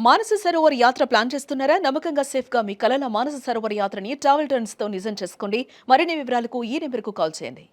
మానస సరోవర్ యాత్ర ప్లాన్ చేస్తున్నారా? నమ్మకంగా సేఫ్ గా మీ కలల మానస సరోవర్ యాత్రని ట్రావెల్ టర్న్స్ తో నిజం చేసుకోండి. మరిన్ని వివరాలకు ఈ నెంబర్కు కాల్ చేయండి.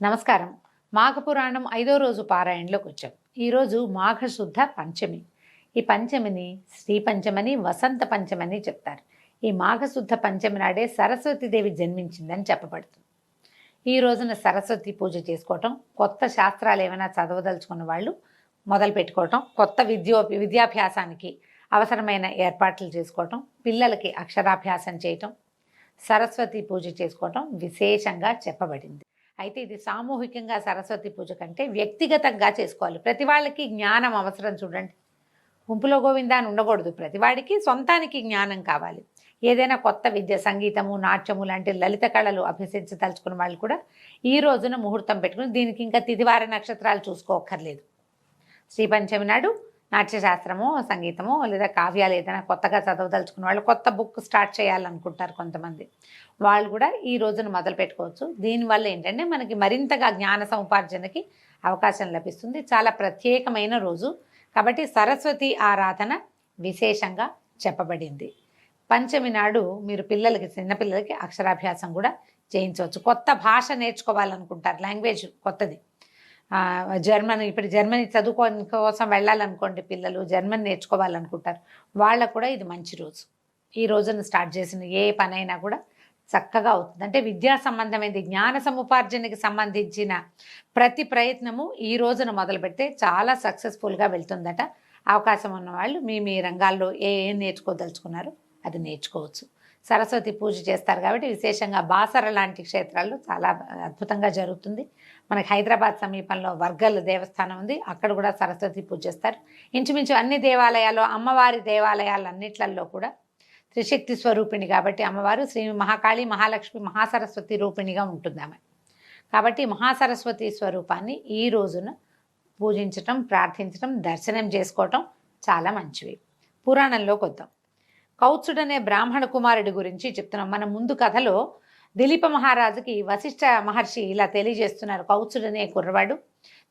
నమస్కారం. మాఘపురాణం 5వ రోజు పారాయణలోకి వచ్చాం. ఈరోజు మాఘశుద్ధ పంచమి. ఈ పంచమిని శ్రీ పంచమని, వసంత పంచమని చెప్తారు. ఈ మాఘశుద్ధ పంచమి నాడే సరస్వతీదేవి జన్మించిందని చెప్పబడుతుంది. ఈ రోజున సరస్వతి పూజ చేసుకోవటం, కొత్త శాస్త్రాలు ఏమైనా చదవదలుచుకున్న వాళ్ళు మొదలు పెట్టుకోవటం, కొత్త విద్యాభ్యాసానికి అవసరమైన ఏర్పాట్లు చేసుకోవటం, పిల్లలకి అక్షరాభ్యాసం చేయటం, సరస్వతి పూజ చేసుకోవటం విశేషంగా చెప్పబడింది. అయితే ఇది సామూహికంగా సరస్వతి పూజ కంటే వ్యక్తిగతంగా చేసుకోవాలి. ప్రతి వాళ్ళకి జ్ఞానం అవసరం. చూడండి, గుంపులో గోవిందా అని ఉండకూడదు. ప్రతివాడికి సొంతానికి జ్ఞానం కావాలి. ఏదైనా కొత్త విద్య, సంగీతము, నాట్యము లాంటి లలిత కళలు అభ్యసించదలుచుకున్న వాళ్ళు కూడా ఈ రోజున ముహూర్తం పెట్టుకుని, దీనికి ఇంకా తిథివార నక్షత్రాలు చూసుకోక్కర్లేదు. శ్రీ పంచమి నాడు నాట్యశాస్త్రము, సంగీతము లేదా కావ్యాలు ఏదైనా కొత్తగా చదవదలుచుకున్న వాళ్ళు, కొత్త బుక్ స్టార్ట్ చేయాలనుకుంటారు కొంతమంది, వాళ్ళు కూడా ఈ రోజున మొదలు పెట్టుకోవచ్చు. దీనివల్ల ఏంటంటే మనకి మరింతగా జ్ఞాన సముపార్జనకి అవకాశం లభిస్తుంది. చాలా ప్రత్యేకమైన రోజు కాబట్టి సరస్వతి ఆరాధన విశేషంగా చెప్పబడింది. పంచమి నాడు మీరు పిల్లలకి, చిన్నపిల్లలకి అక్షరాభ్యాసం కూడా చేయించవచ్చు. కొత్త భాష నేర్చుకోవాలనుకుంటారు, లాంగ్వేజ్ కొత్తది, ఇప్పుడు జర్మనీ చదువుకోని కోసం వెళ్ళాలనుకోండి, పిల్లలు జర్మన్ నేర్చుకోవాలనుకుంటారు, వాళ్ళకు కూడా ఇది మంచి రోజు. ఈ రోజున స్టార్ట్ చేసిన ఏ పనైనా కూడా చక్కగా అవుతుంది. అంటే విద్యా సంబంధమైనది, జ్ఞాన సముపార్జనకి సంబంధించిన ప్రతి ప్రయత్నము ఈ రోజున మొదలు పెడితే చాలా సక్సెస్ఫుల్గా వెళ్తుందట. అవకాశం ఉన్న వాళ్ళు మీ రంగాల్లో ఏం నేర్చుకోదలుచుకున్నారో అది నేర్చుకోవచ్చు. సరస్వతి పూజ చేస్తారు కాబట్టి విశేషంగా బాసర లాంటి క్షేత్రాల్లో చాలా అద్భుతంగా జరుగుతుంది. మనకి హైదరాబాద్ సమీపంలో వర్గల్ దేవస్థానం ఉంది, అక్కడ కూడా సరస్వతి పూజ చేస్తారు. ఇంచుమించు అన్ని దేవాలయాలు, అమ్మవారి దేవాలయాలన్నిట్లలో కూడా త్రిశక్తి స్వరూపిణి కాబట్టి అమ్మవారు శ్రీ మహాకాళి, మహాలక్ష్మి, మహాసరస్వతి రూపిణిగా ఉంటుంది ఆమె. కాబట్టి మహాసరస్వతి స్వరూపాన్ని ఈ రోజున పూజించటం, ప్రార్థించటం, దర్శనం చేసుకోవటం చాలా మంచివి. పురాణంలోకి వద్దాం. కౌత్సుడనే బ్రాహ్మణ కుమారుడి గురించి చెప్తున్నాం. మన ముందు కథలో దిలీప మహారాజుకి వశిష్ఠ మహర్షి ఇలా తెలియజేస్తున్నారు. కౌత్సుడనే కుర్రవాడు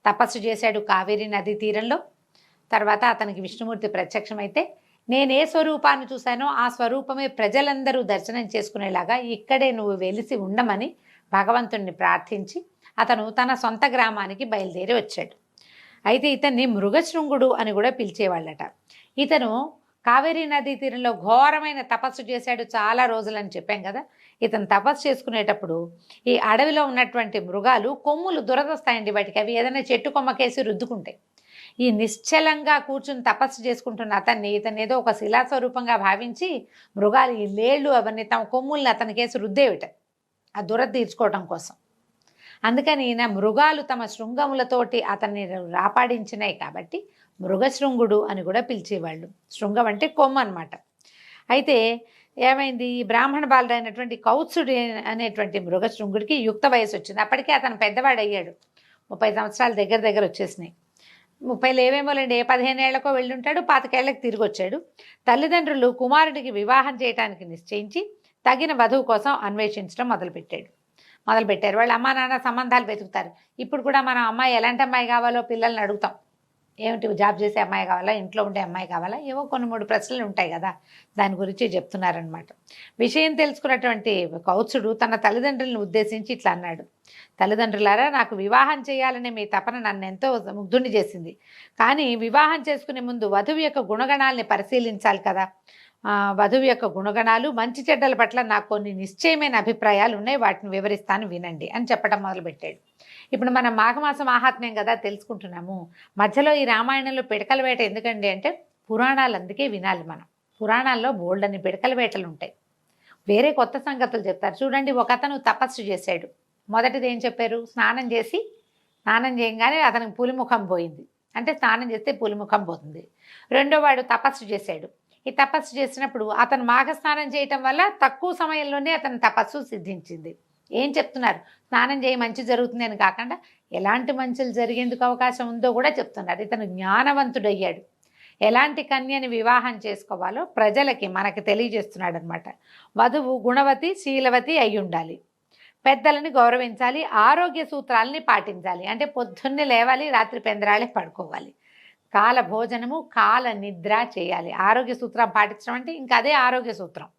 తపస్సు చేశాడు కావేరీ నదీ తీరంలో. తర్వాత అతనికి విష్ణుమూర్తి ప్రత్యక్షమైతే, నేనే స్వరూపాన్ని చూశానో ఆ స్వరూపమే ప్రజలందరూ దర్శనం చేసుకునేలాగా ఇక్కడే నువ్వు వెలిసి ఉండమని భగవంతుణ్ణి ప్రార్థించి అతను తన సొంత గ్రామానికి బయలుదేరి వచ్చాడు. అయితే ఇతన్ని మృగశృంగుడు అని కూడా పిలిచేవాళ్ళట. ఇతను కావేరీ నదీ తీరంలో ఘోరమైన తపస్సు చేశాడు చాలా రోజులని చెప్పాం కదా. ఇతను తపస్సు చేసుకునేటప్పుడు ఈ అడవిలో ఉన్నటువంటి మృగాలు కొమ్ములు దురదొస్తాయండి వాటికి. అవి ఏదైనా చెట్టు కొమ్మకేసి రుద్దుకుంటాయి. ఈ నిశ్చలంగా కూర్చుని తపస్సు చేసుకుంటున్న ఇతను ఏదో ఒక శిలాస్వరూపంగా భావించి మృగాలు ఈ లేళ్ళు అవన్నీ తమ కొమ్ముల్ని అతనికేసి రుద్దేవిట, ఆ దురద తీర్చుకోవడం కోసం. అందుకని ఈయన మృగాలు తమ శృంగములతోటి అతన్ని రాపాడించినాయి కాబట్టి మృగశృంగుడు అని కూడా పిలిచేవాళ్ళు. శృంగం అంటే కొమ్ము అనమాట. అయితే ఏమైంది, ఈ బ్రాహ్మణ బాలుడైనటువంటి కౌత్సుడు అనేటువంటి మృగశృంగుడికి యుక్త వయసు వచ్చింది. అప్పటికే అతను పెద్దవాడయ్యాడు, 30 సంవత్సరాలు దగ్గర వచ్చేసినాయి. 30 ఏవేమోలేండి, 15 ఏళ్లకో వెళ్ళుంటాడు, 25 ఏళ్లకు తిరిగి వచ్చాడు. తల్లిదండ్రులు కుమారుడికి వివాహం చేయడానికి నిశ్చయించి తగిన వధువు కోసం అన్వేషించడం మొదలుపెట్టారు. వాళ్ళు అమ్మా నాన్న సంబంధాలు వెతుకుతారు. ఇప్పుడు కూడా మనం అమ్మాయి ఎలాంటి అమ్మాయి కావాలో పిల్లల్ని అడుగుతాం. ఏమిటి, జాబ్ చేసే అమ్మాయి కావాలా, ఇంట్లో ఉండే అమ్మాయి కావాలా, ఏవో కొన్ని 3 ప్రశ్నలు ఉంటాయి కదా, దాని గురించి చెప్తున్నారనమాట. విషయం తెలుసుకున్నటువంటి కౌత్సుడు తన తల్లిదండ్రులను ఉద్దేశించి ఇట్లా అన్నాడు. తల్లిదండ్రులారా, నాకు వివాహం చేయాలనే మీ తపన నన్ను ఎంతో ముగ్ధుని చేసింది. కానీ వివాహం చేసుకునే ముందు వధువు యొక్క గుణగణాలని పరిశీలించాలి కదా. వధువు యొక్క గుణగణాలు, మంచి చెడ్డల పట్ల నాకు కొన్ని నిశ్చయమైన అభిప్రాయాలు ఉన్నాయి, వాటిని వివరిస్తాను వినండి అని చెప్పడం మొదలుపెట్టాడు. ఇప్పుడు మనం మాఘమాసం మహాత్మ్యం కదా తెలుసుకుంటున్నాము. మధ్యలో ఈ రామాయణంలో పిడకల వేట ఎందుకండి అంటే, పురాణాలు అందుకే వినాలి మనం. పురాణాల్లో బోల్డని పిడకల వేటలు ఉంటాయి, వేరే కొత్త సంగతులు చెప్తారు. చూడండి, ఒకతను తపస్సు చేశాడు. మొదటిది ఏం చెప్పారు, స్నానం చేయగానే అతనికి పులిముఖం పోయింది. అంటే స్నానం చేస్తే పులిముఖం పోతుంది. రెండో వాడు తపస్సు చేశాడు. ఈ తపస్సు చేసినప్పుడు అతను మాఘస్నానం చేయటం వల్ల తక్కువ సమయంలోనే అతని తపస్సు సిద్ధించింది. ఏం చెప్తున్నారు, స్నానం చేయి మంచి జరుగుతుంది అని కాకుండా ఎలాంటి మంచులు జరిగేందుకు అవకాశం ఉందో కూడా చెప్తున్నారు. ఇతను జ్ఞానవంతుడయ్యాడు. ఎలాంటి కన్యని వివాహం చేసుకోవాలో ప్రజలకి మనకి తెలియజేస్తున్నాడు అనమాట. వధువు గుణవతి, శీలవతి అయి ఉండాలి, పెద్దలని గౌరవించాలి, ఆరోగ్య సూత్రాలని పాటించాలి. అంటే పొద్దున్నే లేవాలి, రాత్రి పెందరాళే పడుకోవాలి, కాల భోజనము, కాల నిద్ర చేయాలి. ఆరోగ్య సూత్రం పాటించడం అంటే ఇంకా అదే ఆరోగ్య సూత్రం.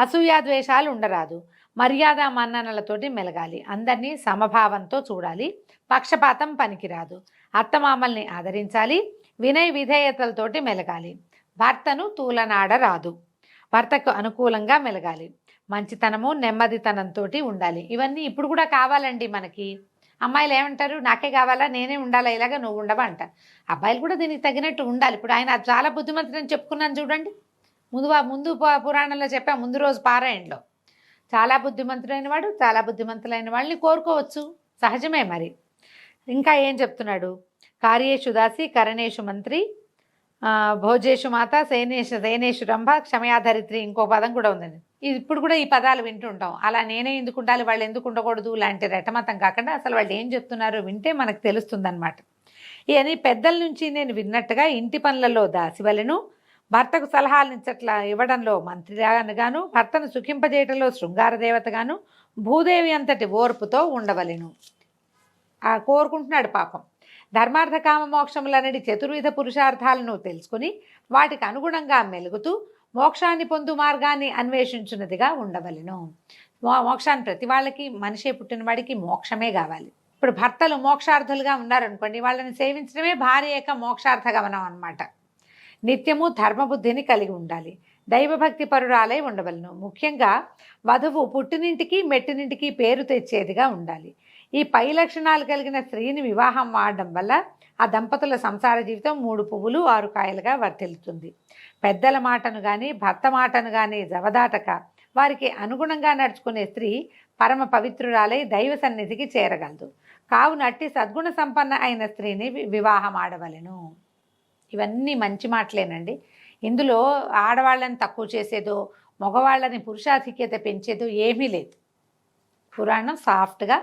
అసూయాద్వేషాలు ఉండరాదు. మర్యాద మన్ననలతోటి మెలగాలి. అందరినీ సమభావంతో చూడాలి. పక్షపాతం పనికిరాదు. అత్తమామల్ని ఆదరించాలి. వినయ విధేయతలతోటి మెలగాలి. భర్తను తూలనాడరాదు. భర్తకు అనుకూలంగా మెలగాలి. మంచితనము నెమ్మదితనంతో ఉండాలి. ఇవన్నీ ఇప్పుడు కూడా కావాలండి మనకి. అమ్మాయిలు ఏమంటారు, నాకే కావాలా, నేనే ఉండాలా, ఇలాగా నువ్వు ఉండవా అంటారు. అబ్బాయిలు కూడా దీనికి తగినట్టు ఉండాలి. ఇప్పుడు ఆయన చాలా బుద్ధిమంతుడని చెప్పుకున్నాను చూడండి. ముందు పురాణంలో చెప్పా, ముందు రోజు పారాయణలో. చాలా బుద్ధిమంతుడైన వాడు, చాలా బుద్ధిమంతులైన వాళ్ళని కోరుకోవచ్చు, సహజమే. మరి ఇంకా ఏం చెప్తున్నాడు, కార్యేషు దాసి కరణేషు మంత్రి భోజేషు మాత సేనేషు రంభ క్షమయాధరిత్రి, ఇంకో పదం కూడా ఉందండి. ఇప్పుడు కూడా ఈ పదాలు వింటుంటాం. అలా నేనే ఎందుకు ఉండాలి, వాళ్ళు ఎందుకు ఉండకూడదు లాంటి రెటమతం కాకుండా అసలు వాళ్ళు ఏం చెప్తున్నారో వింటే మనకు తెలుస్తుందన్నమాట. ఇవన్నీ పెద్దల నుంచి నేను విన్నట్టుగా ఇంటి పనులలో దాసివలెను, భర్తకు సలహాలు ఇవ్వడంలో మంత్రిగాను, భర్తను సుఖింపజేయటంలో శృంగార దేవతగాను, భూదేవి అంతటి ఓర్పుతో ఉండవలెను. కోరుకుంటున్నాడు పాపం. ధర్మార్థ కామ మోక్షములనడి చతుర్విధ పురుషార్థాలను తెలుసుకుని వాటికి అనుగుణంగా మెలుగుతూ మోక్షాన్ని పొందు మార్గాన్ని అన్వేషించున్నదిగా ఉండవలెను. మోక్షాన్ని ప్రతి వాళ్ళకి, మనిషే పుట్టిన వాడికి మోక్షమే కావాలి. ఇప్పుడు భర్తలు మోక్షార్థులుగా ఉన్నారనుకోండి, వాళ్ళని సేవించడమే భార్య యొక్క మోక్షార్థ గమనం అన్నమాట. నిత్యము ధర్మబుద్ధిని కలిగి ఉండాలి. దైవభక్తి పరురాలై ఉండవలను. ముఖ్యంగా వధువు పుట్టినింటికి మెట్టినింటికి పేరు తెచ్చేదిగా ఉండాలి. ఈ పై లక్షణాలు కలిగిన స్త్రీని వివాహం ఆడడం వల్ల ఆ దంపతుల సంసార జీవితం 3 పువ్వులు 6 కాయలుగా వర్తిల్లుతుంది. పెద్దల మాటను కానీ భర్త మాటను కానీ జవదాటక వారికి అనుగుణంగా నడుచుకునే స్త్రీ పరమ పవిత్రురాలై దైవ సన్నిధికి చేరగలదు. కావున అట్టి సద్గుణ సంపన్న అయిన స్త్రీని వివాహం ఆడవలెను. ఇవన్నీ మంచి మాటలేనండి. ఇందులో ఆడవాళ్ళని తక్కువ చేసేదో, మగవాళ్ళని పురుషాధిక్యత పెంచేదో ఏమీ లేదు. పురాణం సాఫ్ట్గా,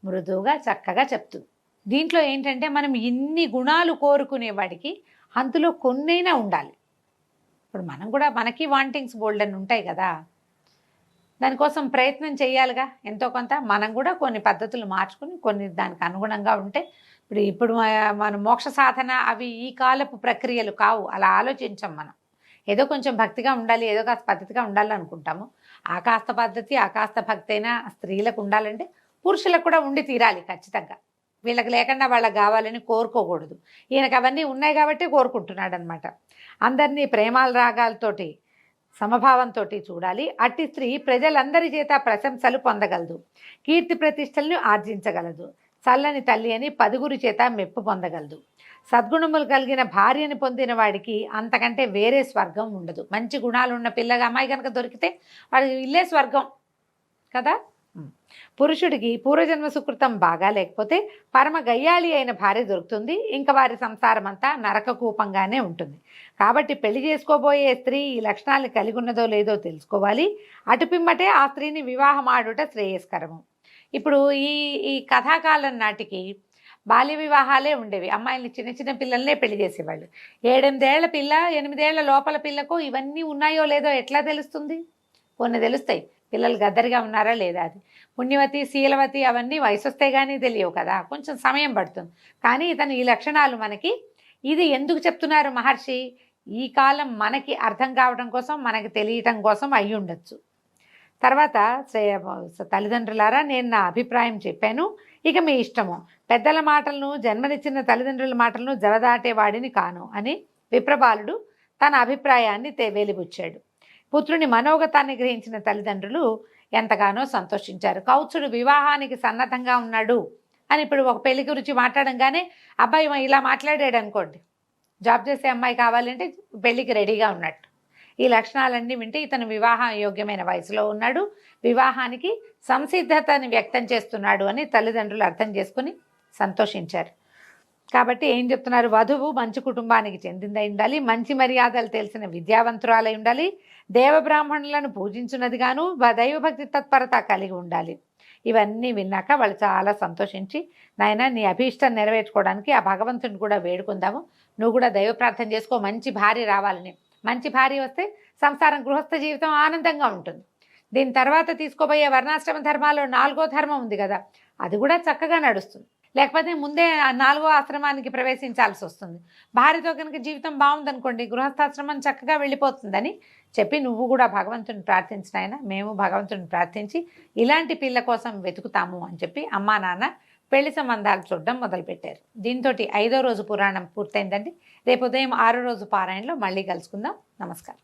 మృదువుగా, చక్కగా చెప్తుంది. దీంట్లో ఏంటంటే మనం ఇన్ని గుణాలు కోరుకునేవాడికి అందులో కొన్నైనా ఉండాలి. ఇప్పుడు మనం కూడా, మనకి వాంటింగ్స్ బోల్డ్ అని ఉంటాయి కదా, దానికోసం ప్రయత్నం చేయాలిగా ఎంతో కొంత. మనం కూడా కొన్ని పద్ధతులు మార్చుకుని కొన్ని దానికి అనుగుణంగా ఉంటే, ఇప్పుడు మన మోక్ష సాధన అవి ఈ కాలపు ప్రక్రియలు కావు. అలా ఆలోచించాం మనం. ఏదో కొంచెం భక్తిగా ఉండాలి, ఏదో కాస్త పద్ధతిగా ఉండాలి అనుకుంటాము. ఆ కాస్త పద్ధతి, ఆ కాస్త భక్తి అయినా స్త్రీలకు ఉండాలంటే పురుషులకు కూడా ఉండి తీరాలి ఖచ్చితంగా. వీళ్ళకి లేకుండా వాళ్ళకి కావాలని కోరుకోకూడదు. ఈయనకు అవన్నీ ఉన్నాయి కాబట్టి కోరుకుంటున్నాడు అనమాట. అందరినీ ప్రేమాల రాగాలతోటి సమభావంతో చూడాలి. అట్టి స్త్రీ ప్రజలందరి చేత ప్రశంసలు పొందగలదు. కీర్తి ప్రతిష్టలను ఆర్జించగలదు. చల్లని తల్లి అని 10 చేత మెప్పు పొందగలదు. సద్గుణములు కలిగిన భార్యని పొందిన వాడికి అంతకంటే వేరే స్వర్గం ఉండదు. మంచి గుణాలు ఉన్న పిల్లగా అమ్మాయి కనుక దొరికితే వాడికి ఇల్లే స్వర్గం కదా. పురుషుడికి పూర్వజన్మ సుకృతం బాగా లేకపోతే పరమ గయ్యాళి అయిన భార్య దొరుకుతుంది. ఇంకా వారి సంసారం అంతా నరకకూపంగానే ఉంటుంది. కాబట్టి పెళ్లి చేసుకోబోయే స్త్రీ ఈ లక్షణాలు కలిగి ఉన్నదో లేదో తెలుసుకోవాలి. అటుపిమ్మటే ఆ స్త్రీని వివాహం ఆడుట శ్రేయస్కరము. ఇప్పుడు ఈ కథాకాలం నాటికి బాల్య వివాహాలే ఉండేవి. అమ్మాయిల్ని చిన్న చిన్న పిల్లల్నే పెళ్లి చేసేవాళ్ళు. 7-8 ఏళ్ల పిల్ల, 8 ఏళ్ల లోపల పిల్లకు ఇవన్నీ ఉన్నాయో లేదో ఎట్లా తెలుస్తుంది? కొన్ని తెలుస్తాయి. పిల్లలు గద్దరిగా ఉన్నారా లేదా, అది పుణ్యవతి శీలవతి అవన్నీ వయసు వస్తే కానీ తెలియవు కదా, కొంచెం సమయం పడుతుంది. కానీ ఇతను ఈ లక్షణాలు మనకి, ఇది ఎందుకు చెప్తున్నారు మహర్షి? ఈ కాలం మనకి అర్థం కావడం కోసం, మనకి తెలియటం కోసం అయి ఉండొచ్చు. తర్వాత తల్లిదండ్రులారా, నేను నా అభిప్రాయం చెప్పాను, ఇక మీ ఇష్టము. పెద్దల మాటలను, జన్మనిచ్చిన తల్లిదండ్రుల మాటలను జవదాటేవాడిని కాను అని విప్రబాలుడు తన అభిప్రాయాన్ని వెలిబుచ్చాడు. పుత్రుని మనోగతాన్ని గ్రహించిన తల్లిదండ్రులు ఎంతగానో సంతోషించారు. కౌత్సుడు వివాహానికి సన్నద్ధంగా ఉన్నాడు అని ఇప్పుడు ఒక పెళ్లి గురించి మాట్లాడంగానే అబ్బాయి ఇలా మాట్లాడాడు అనుకోండి, జాబ్ చేసే అమ్మాయి కావాలంటే పెళ్లికి రెడీగా ఉన్నట్టు. ఈ లక్షణాలన్నీ వింటే ఇతను వివాహ యోగ్యమైన వయసులో ఉన్నాడు, వివాహానికి సంసిద్ధతని వ్యక్తం చేస్తున్నాడు అని తల్లిదండ్రులు అర్థం చేసుకుని సంతోషించారు. కాబట్టి ఏం చెప్తున్నారు? వధువు మంచి కుటుంబానికి చెందిందై ఉండాలి, మంచి మర్యాదలు తెలిసిన విద్యావంతురాలై ఉండాలి, దేవబ్రాహ్మణులను పూజించున్నదిగాను దైవభక్తి తత్పరత కలిగి ఉండాలి. ఇవన్నీ విన్నాక వాళ్ళు చాలా సంతోషించి, నాయన నీ అభీష్టం నెరవేర్చుకోవడానికి ఆ భగవంతుని కూడా వేడుకుందాము, నువ్వు కూడా దైవ ప్రార్థన చేసుకో, మంచి భార్య రావాలని. మంచి భార్య వస్తే సంసారం, గృహస్థ జీవితం ఆనందంగా ఉంటుంది. దీని తర్వాత తీసుకోబోయే వర్ణాశ్రమ ధర్మాల్లో 4వ ధర్మం ఉంది కదా, అది కూడా చక్కగా నడుస్తుంది. లేకపోతే ముందే ఆ 4వ ఆశ్రమానికి ప్రవేశించాల్సి వస్తుంది. భార్యతో కనుక జీవితం బాగుందనుకోండి, గృహస్థాశ్రమం చక్కగా వెళ్ళిపోతుందని చెప్పి నువ్వు కూడా భగవంతుని ప్రార్థించిన ఆయన, మేము భగవంతుని ప్రార్థించి ఇలాంటి పిల్ల కోసం వెతుకుతాము అని చెప్పి అమ్మా నాన్న పెళ్లి సంబంధాలు చూడడం మొదలుపెట్టారు. దీంతో 5వ రోజు పురాణం పూర్తయిందండి. రేపు ఉదయం 6వ రోజు పారాయణలో మళ్ళీ కలుసుకుందాం. నమస్కారం.